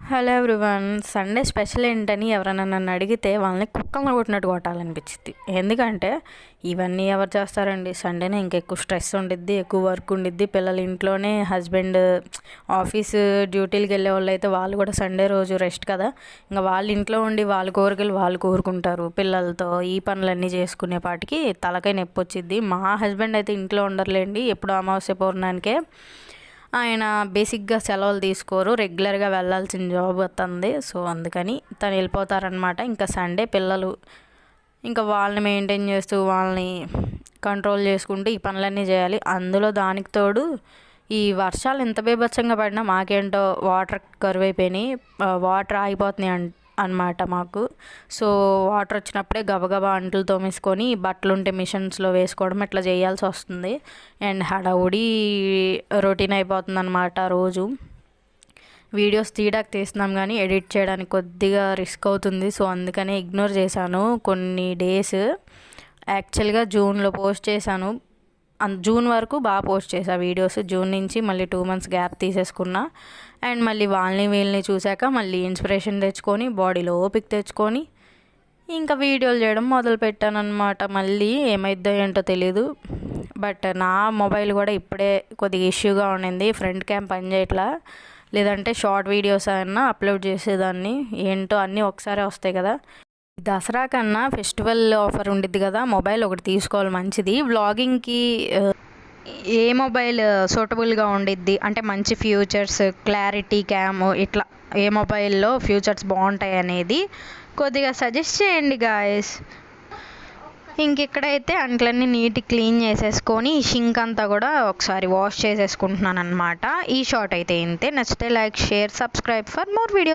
Hello everyone. Sunday special ఏంటని ఎవరైనా నన్ను అడిగితే వాళ్ళని కుక్కలను కొట్టినట్టు కొట్టాలనిపించింది. ఎందుకంటే ఇవన్నీ ఎవరు చేస్తారండి? సండేనే ఇంకెక్కువ స్ట్రెస్ ఉండిద్ది, ఎక్కువ వర్క్ ఉండిద్ది. పిల్లలు ఇంట్లోనే, హస్బెండ్ ఆఫీసు డ్యూటీలకు వెళ్ళే వాళ్ళు అయితే వాళ్ళు కూడా సండే రోజు రెస్ట్ కదా. ఇంకా వాళ్ళు ఇంట్లో ఉండి వాళ్ళ కోరికలు వాళ్ళు కోరుకుంటారు. పిల్లలతో ఈ పనులన్నీ చేసుకునేపాటికి తలకాయ నొప్పి వచ్చిద్ది. మా హస్బెండ్ అయితే ఇంట్లో ఉండర్లేండి, ఎప్పుడు అమావాస్య పౌర్ణానికే. ఆయన బేసిక్గా సెలవులు తీసుకోరు, రెగ్యులర్గా వెళ్ళాల్సిన జాబ్ వస్తుంది. సో అందుకని తను వెళ్ళిపోతారనమాట. ఇంకా సండే పిల్లలు ఇంకా వాళ్ళని మెయింటైన్ చేస్తూ వాళ్ళని కంట్రోల్ చేసుకుంటూ ఈ పనులన్నీ చేయాలి. అందులో దానికి తోడు ఈ వర్షాలు ఎంత బీభత్సంగా పడినా మాకేంటో వాటర్ కరువైపోయినాయి, వాటర్ ఆగిపోతున్నాయి అనమాట మాకు. సో వాటర్ వచ్చినప్పుడే గబగబా అంట్లు తోమేసుకొని బట్టలు ఉంటే మిషన్స్లో వేసుకోవడం ఇట్లా చేయాల్సి వస్తుంది. అండ్ హడావుడి రొటీన్ అయిపోతుంది అనమాట. రోజు వీడియోస్ తీయడానికి తీస్తున్నాం కానీ ఎడిట్ చేయడానికి కొద్దిగా రిస్క్ అవుతుంది. సో అందుకనే ఇగ్నోర్ చేశాను కొన్ని డేస్. యాక్చువల్గా జూన్లో పోస్ట్ చేశాను, జూన్ వరకు బాగా పోస్ట్ చేసా వీడియోస్. జూన్ నుంచి మళ్ళీ 2 months గ్యాప్ తీసేసుకున్నా. అండ్ మళ్ళీ వాళ్ళని వీళ్ళని చూశాక మళ్ళీ ఇన్స్పిరేషన్ తెచ్చుకొని బాడీలో ఓపిక తెచ్చుకొని ఇంకా వీడియోలు చేయడం మొదలు పెట్టాను అనమాట. మళ్ళీ ఏమైద్దో ఏంటో తెలీదు. బట్ నా మొబైల్ కూడా ఇప్పుడే కొద్దిగా ఇష్యూగా ఉండింది, ఫ్రంట్ క్యామ్ పని చేయట్లా. లేదంటే షార్ట్ వీడియోస్ అయినా అప్లోడ్ చేసేదాన్ని. ఏంటో అన్నీ ఒకసారి వస్తాయి కదా. దసరా కన్నా ఫెస్టివల్ ఆఫర్ ఉండిద్ది కదా, మొబైల్ ఒకటి తీసుకోవాలి మంచిది. వ్లాగింగ్కి ఏ మొబైల్ సూటబుల్గా ఉండిద్ది అంటే మంచి ఫ్యూచర్స్, క్లారిటీ, క్యామ్ ఇట్లా ఏ మొబైల్లో ఫ్యూచర్స్ బాగుంటాయి అనేది కొద్దిగా సజెస్ట్ చేయండి గాయస్. ఇంకెక్కడైతే అంట్లన్నీ నీట్ క్లీన్ చేసేసుకొని షింక్ అంతా కూడా ఒకసారి వాష్ చేసేసుకుంటున్నాను అనమాట. ఈ షార్ట్ అయితే ఇంతే. నచ్చితే like, share, subscribe for more video.